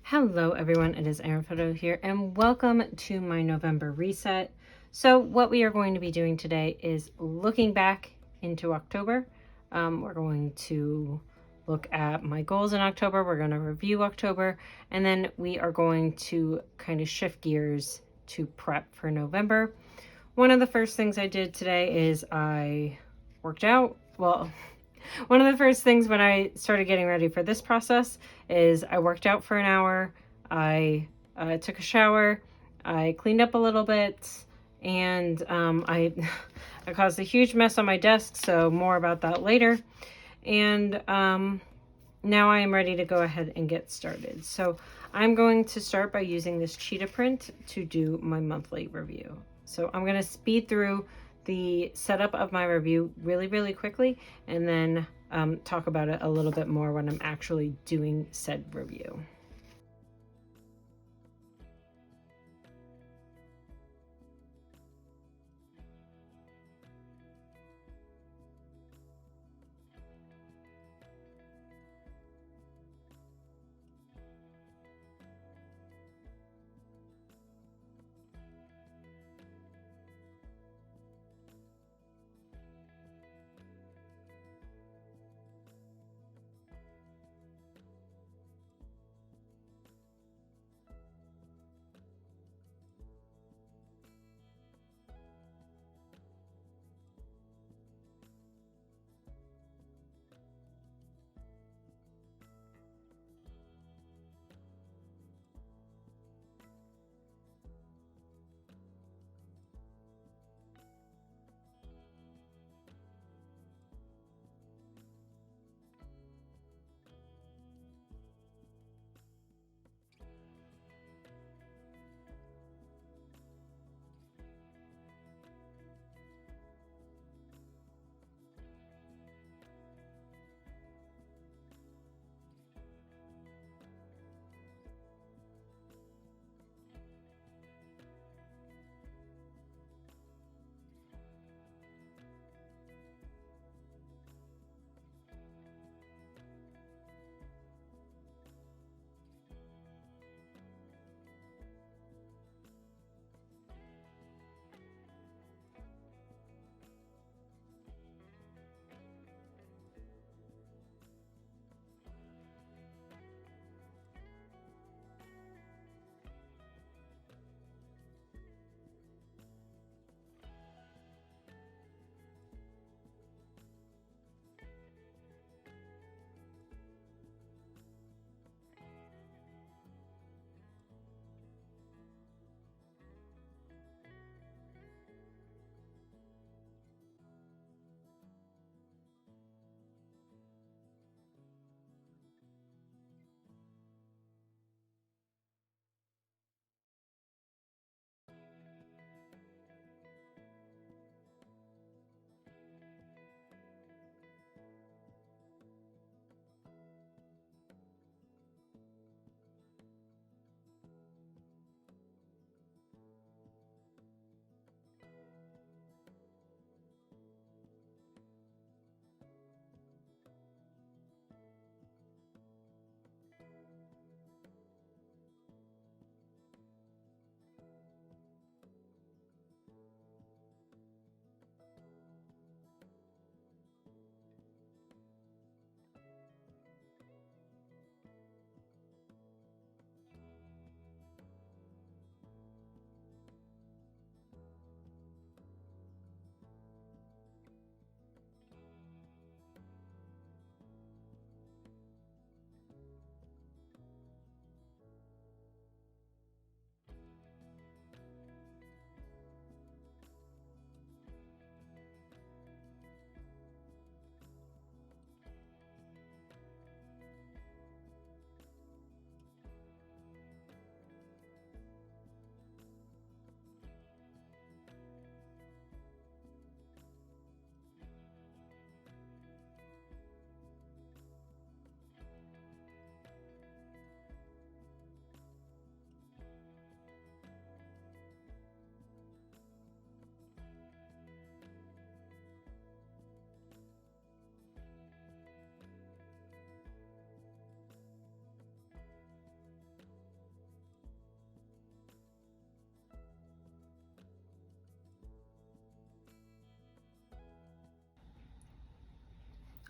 Hello everyone, it is Erin Photo here and welcome to my November reset. So what we are going to be doing today is looking back into October. We're going to look at my goals in October, we're going to review October, and then we are going to kind of shift gears to prep for November. One of the first things I did today is I worked out. Well, one of the first things when I started getting ready for this process is I worked out for an hour, I took a shower, I cleaned up a little bit, and I caused a huge mess on my desk, so more about that later. And now I am ready to go ahead and get started. So I'm going to start by using this cheetah print to do my monthly review. So I'm going to speed through the setup of my review really quickly, and then talk about it a little bit more when I'm actually doing said review.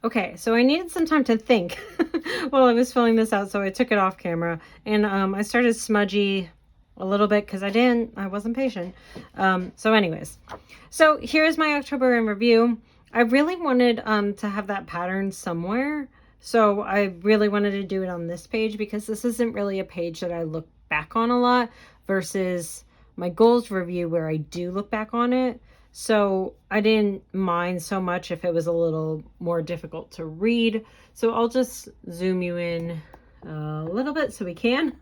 Okay, so I needed some time to think while I was filling this out, so I took it off camera, and I started smudgy a little bit because I wasn't patient. So anyways, so here's my October in review. I really wanted to have that pattern somewhere, so I really wanted to do it on this page because this isn't really a page that I look back on a lot versus my goals review where I do look back on it. So I didn't mind so much if it was a little more difficult to read. So I'll just zoom you in a little bit so we can.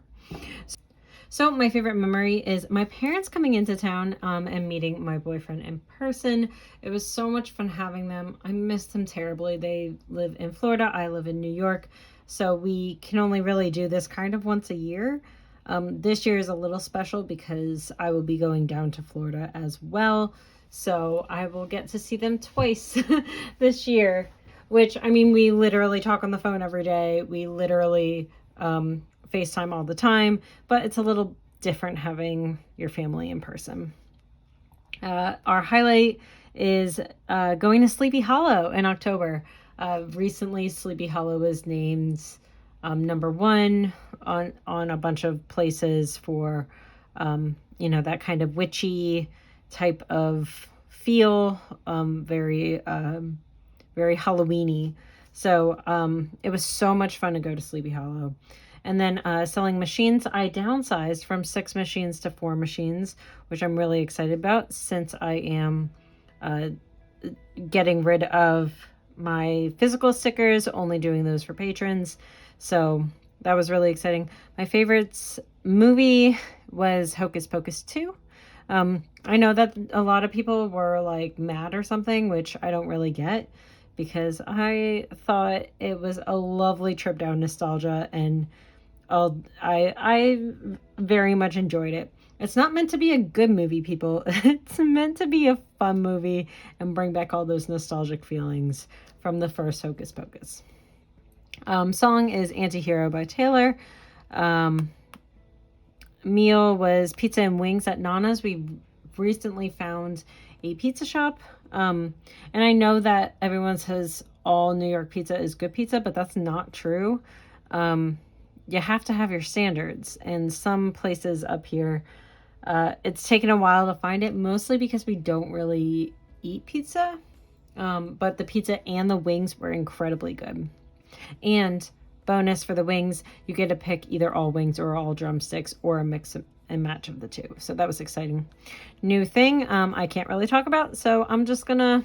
So my favorite memory is my parents coming into town and meeting my boyfriend in person. It was so much fun having them. I missed them terribly. They live in Florida. I live in New York. So we can only really do this kind of once a year. This year is a little special because I will be going down to Florida as well. So I will get to see them twice this year, which, I mean, we literally talk on the phone every day. We literally FaceTime all the time, but it's a little different having your family in person. Our highlight is going to Sleepy Hollow in October. Recently, Sleepy Hollow was named #1 on a bunch of places for, you know, that kind of witchy type of feel, very Halloweeny. So it was so much fun to go to Sleepy Hollow. And then selling machines, I downsized from 6 machines to 4 machines, which I'm really excited about since I am getting rid of my physical stickers, only doing those for patrons. So that was really exciting. My favorite movie was Hocus Pocus 2. I know that a lot of people were like mad or something, which I don't really get because I thought it was a lovely trip down nostalgia, and I very much enjoyed it. It's not meant to be a good movie, people. It's meant to be a fun movie and bring back all those nostalgic feelings from the first Hocus Pocus. Song is Anti-Hero by Taylor. Meal was pizza and wings at Nana's. We recently found a pizza shop. And I know that everyone says all New York pizza is good pizza, but that's not true. You have to have your standards. And some places up here, it's taken a while to find it, mostly because we don't really eat pizza. But the pizza and the wings were incredibly good. And bonus for the wings, you get to pick either all wings or all drumsticks or a mix and match of the two. So that was exciting. New thing I can't really talk about, so I'm just gonna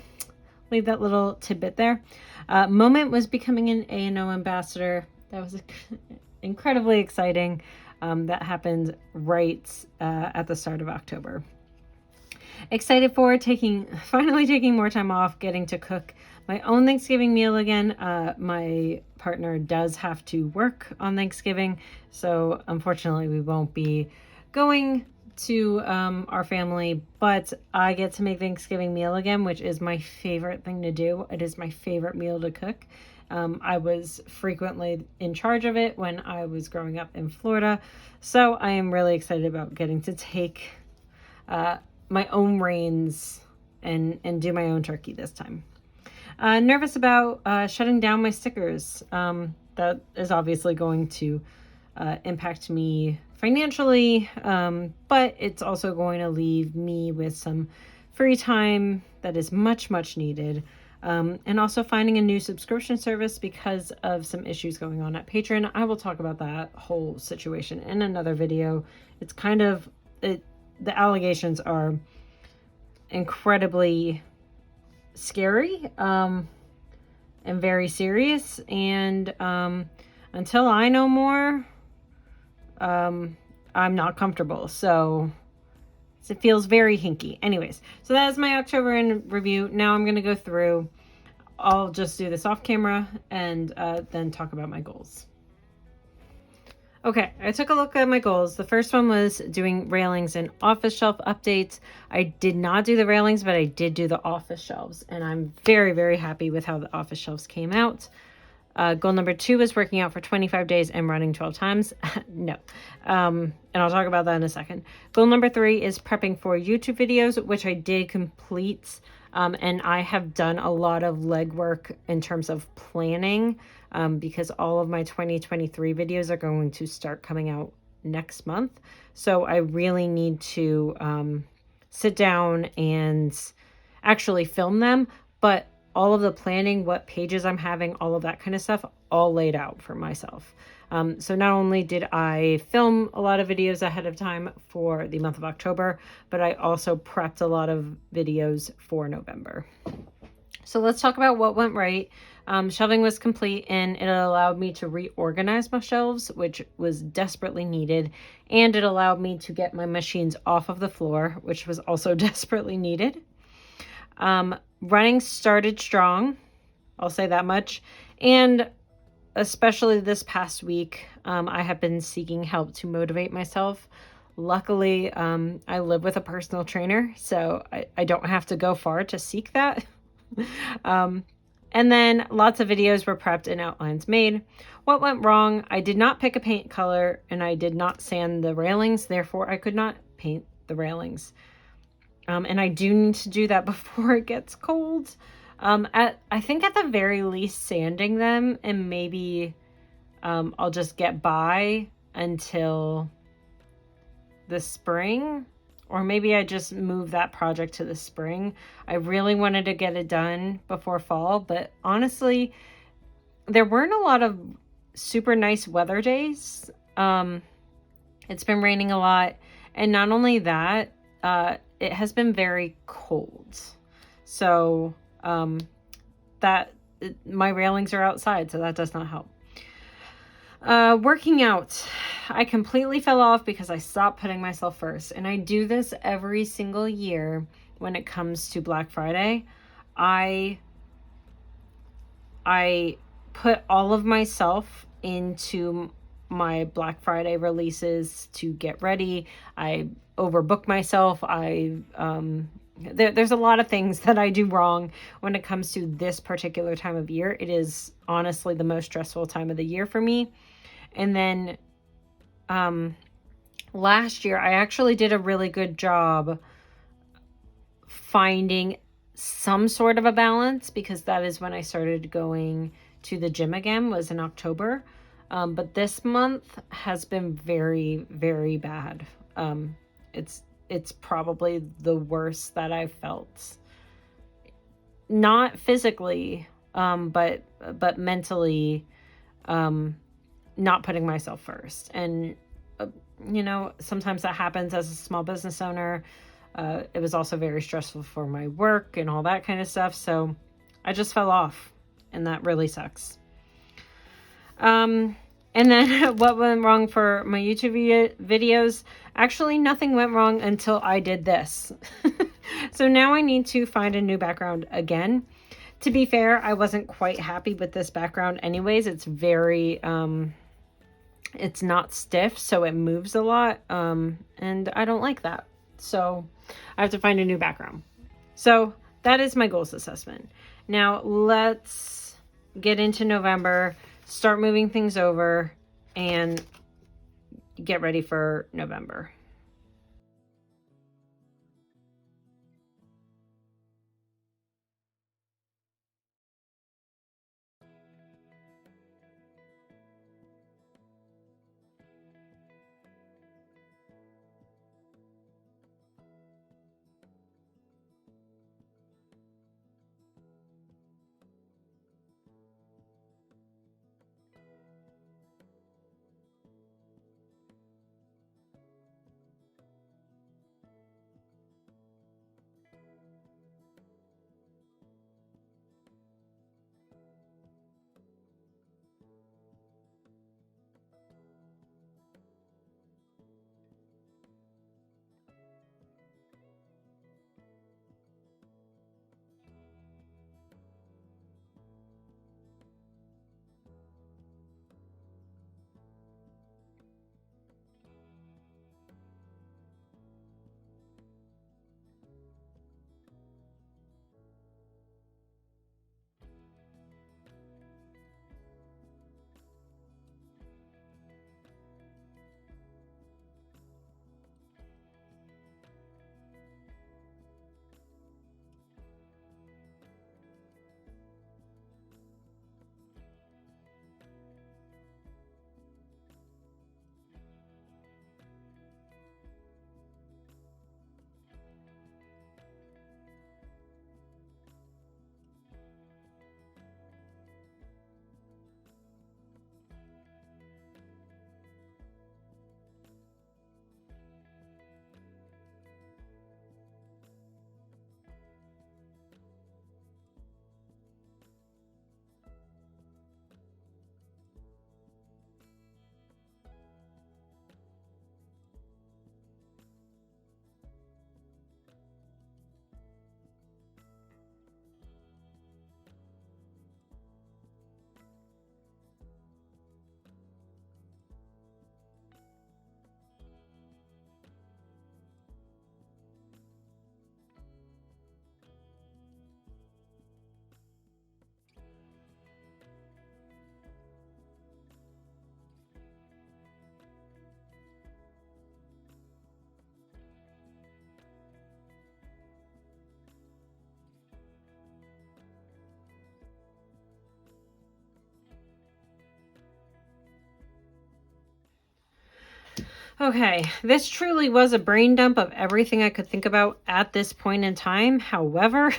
leave that little tidbit there. Moment was becoming an A&O ambassador. That was incredibly exciting. That happened right at the start of October. Excited for finally taking more time off, getting to cook my own Thanksgiving meal again. My partner does have to work on Thanksgiving, so unfortunately we won't be going to our family, but I get to make Thanksgiving meal again, which is my favorite thing to do. It is my favorite meal to cook. I was frequently in charge of it when I was growing up in Florida, so I am really excited about getting to take my own reins and do my own turkey this time. Nervous about shutting down my stickers. That is obviously going to impact me financially, but it's also going to leave me with some free time that is much, much needed. And also finding a new subscription service because of some issues going on at Patreon. I will talk about that whole situation in another video. It's kind of, the allegations are incredibly scary and very serious, and until I know more, I'm not comfortable, so it feels very hinky. Anyways, so that is my October in review. Now I'm going to go through, I'll just do this off camera and then talk about my goals. Okay, I took a look at my goals. The first one was doing railings and office shelf updates. I did not do the railings, but I did do the office shelves, and I'm very, very happy with how the office shelves came out. Goal number 2 was working out for 25 days and running 12 times. No. And I'll talk about that in a second. Goal number 3 is prepping for YouTube videos, which I did complete. And I have done a lot of legwork in terms of planning, because all of my 2023 videos are going to start coming out next month. So I really need to sit down and actually film them, but all of the planning, what pages I'm having, all of that kind of stuff, all laid out for myself. So not only did I film a lot of videos ahead of time for the month of October, but I also prepped a lot of videos for November. So let's talk about what went right. Shelving was complete, and it allowed me to reorganize my shelves, which was desperately needed. And it allowed me to get my machines off of the floor, which was also desperately needed. Running started strong, I'll say that much. And especially this past week, I have been seeking help to motivate myself. Luckily, I live with a personal trainer, so I don't have to go far to seek that. And then lots of videos were prepped and outlines made. What went wrong? I did not pick a paint color, and I did not sand the railings. Therefore, I could not paint the railings. And I do need to do that before it gets cold. I think at the very least sanding them, and maybe I'll just get by until the spring, or maybe I just move that project to the spring. I really wanted to get it done before fall, but honestly, there weren't a lot of super nice weather days. It's been raining a lot, and not only that, it has been very cold. So my railings are outside, so that does not help. Working out. I completely fell off because I stopped putting myself first. And I do this every single year when it comes to Black Friday. I put all of myself into my Black Friday releases to get ready. I overbook myself. There's a lot of things that I do wrong when it comes to this particular time of year. It is honestly the most stressful time of the year for me. And then last year, I actually did a really good job finding some sort of a balance, because that is when I started going to the gym again, was in October. But this month has been very, very bad. It's probably the worst that I've felt. Not physically, but mentally, not putting myself first. And sometimes that happens as a small business owner. It was also very stressful for my work and all that kind of stuff. So I just fell off, and that really sucks. And then what went wrong for my YouTube videos? Actually, nothing went wrong until I did this. So now I need to find a new background again. To be fair, I wasn't quite happy with this background anyways. It's very, it's not stiff, so it moves a lot. And I don't like that. So I have to find a new background. So that is my goals assessment. Now let's get into November, start moving things over, and get ready for November. Okay, this truly was a brain dump of everything I could think about at this point in time. However,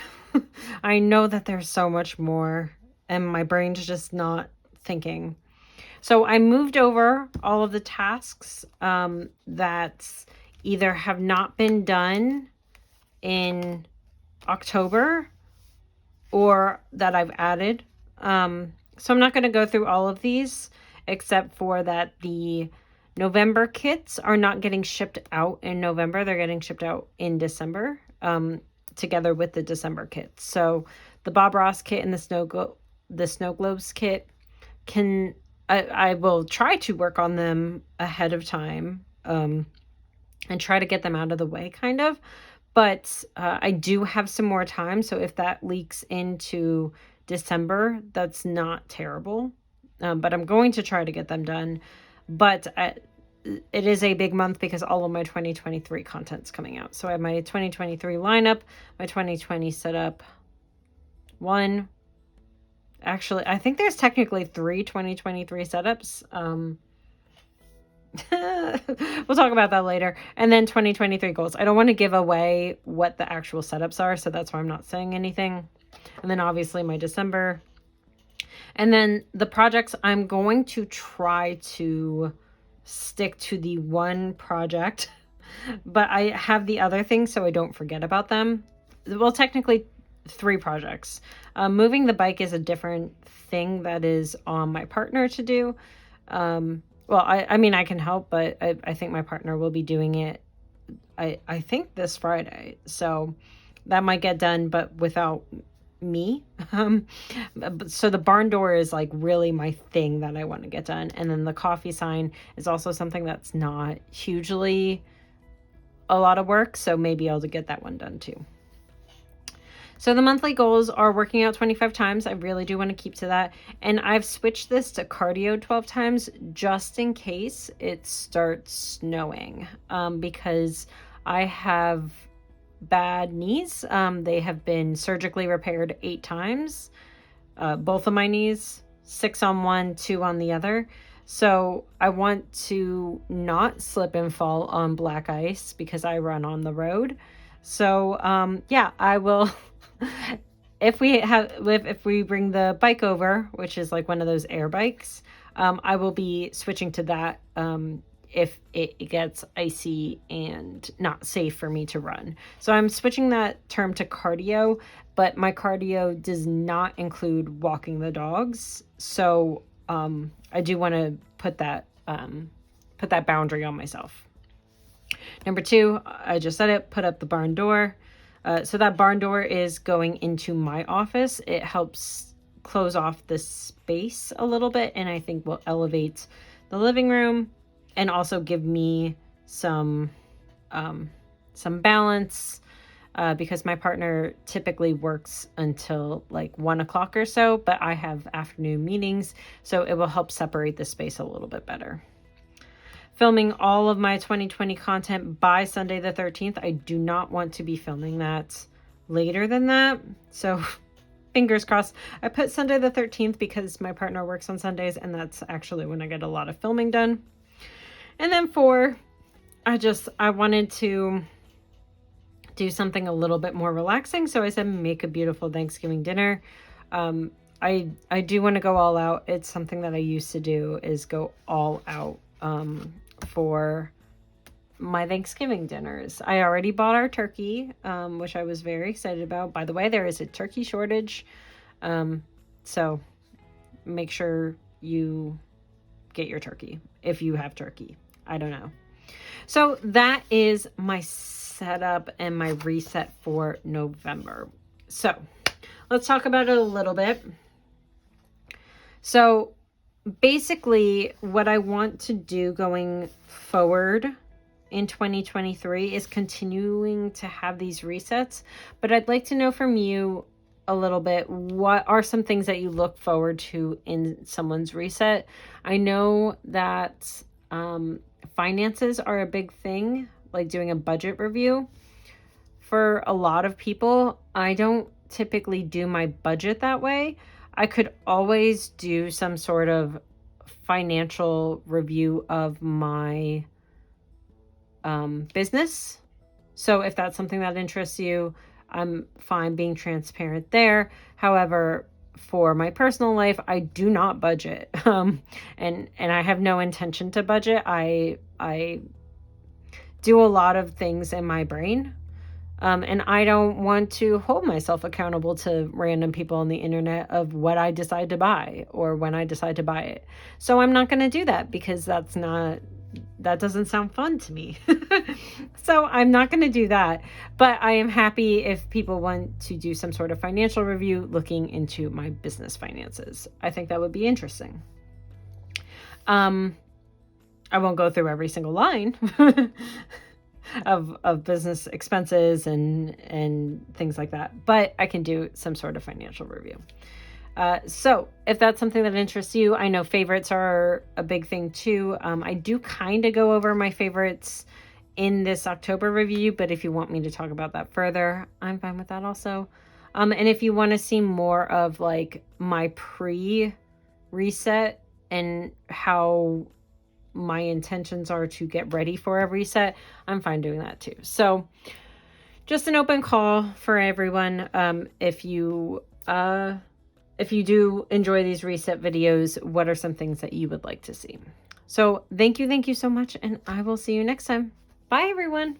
I know that there's so much more and my brain's just not thinking. So I moved over all of the tasks that either have not been done in October or that I've added. So I'm not going to go through all of these, except for that the November kits are not getting shipped out in November. They're getting shipped out in December, together with the December kits. So the Bob Ross kit and the Snow Globes kit I will try to work on them ahead of time, and try to get them out of the way, kind of. But I do have some more time, so if that leaks into December, that's not terrible. But I'm going to try to get them done. But it is a big month because all of my 2023 content's coming out. So I have my 2023 lineup, my 2020 setup, one. Actually, I think there's technically 3 2023 setups. We'll talk about that later. And then 2023 goals. I don't want to give away what the actual setups are, so that's why I'm not saying anything. And then obviously my December. And then the projects, I'm going to try to stick to the one project, but I have the other things so I don't forget about them. Well, technically 3 projects. Moving the bike is a different thing that is on my partner to do. Well, I mean, I can help, but I think my partner will be doing it, I think this Friday. So that might get done, but without me. So the barn door is like really my thing that I want to get done. And then the coffee sign is also something that's not hugely a lot of work. So maybe I'll get that one done too. So the monthly goals are working out 25 times. I really do want to keep to that. And I've switched this to cardio 12 times just in case it starts snowing, because I have bad knees. They have been surgically repaired 8 times. Both of my knees, 6 on one, 2 on the other. So I want to not slip and fall on black ice because I run on the road. So yeah, I will if we bring the bike over, which is like one of those air bikes, I will be switching to that if it gets icy and not safe for me to run. So I'm switching that term to cardio, but my cardio does not include walking the dogs. So I do want to put that boundary on myself. Number 2, I just said it, put up the barn door. So that barn door is going into my office. It helps close off the space a little bit, and I think will elevate the living room and also give me some balance, because my partner typically works until like 1 o'clock or so, but I have afternoon meetings, so it will help separate the space a little bit better. Filming all of my 2020 content by Sunday the 13th. I do not want to be filming that later than that. So fingers crossed. I put Sunday the 13th because my partner works on Sundays and that's actually when I get a lot of filming done. And then 4, I wanted to do something a little bit more relaxing. So I said, make a beautiful Thanksgiving dinner. I do want to go all out. It's something that I used to do, is go all out for my Thanksgiving dinners. I already bought our turkey, which I was very excited about. By the way, there is a turkey shortage. So make sure you get your turkey if you have turkey. I don't know. So that is my setup and my reset for November. So let's talk about it a little bit. So basically, what I want to do going forward in 2023 is continuing to have these resets. But I'd like to know from you a little bit, what are some things that you look forward to in someone's reset? I know that finances are a big thing, like doing a budget review. For a lot of people, I don't typically do my budget that way. I could always do some sort of financial review of my business. So if that's something that interests you, I'm fine being transparent there. However, for my personal life, I do not budget. And I have no intention to budget. I do a lot of things in my brain. And I don't want to hold myself accountable to random people on the internet of what I decide to buy or when I decide to buy it. So I'm not going to do that because that doesn't sound fun to me. So I'm not going to do that. But I am happy if people want to do some sort of financial review looking into my business finances. I think that would be interesting. I won't go through every single line of business expenses and things like that, but I can do some sort of financial review. So if that's something that interests you, I know favorites are a big thing too. I do kind of go over my favorites in this October review, but if you want me to talk about that further, I'm fine with that also. And if you want to see more of like my pre-reset and how my intentions are to get ready for a reset, I'm fine doing that too. So just an open call for everyone. If you do enjoy these reset videos, what are some things that you would like to see? So thank you so much, and I will see you next time. Bye, everyone.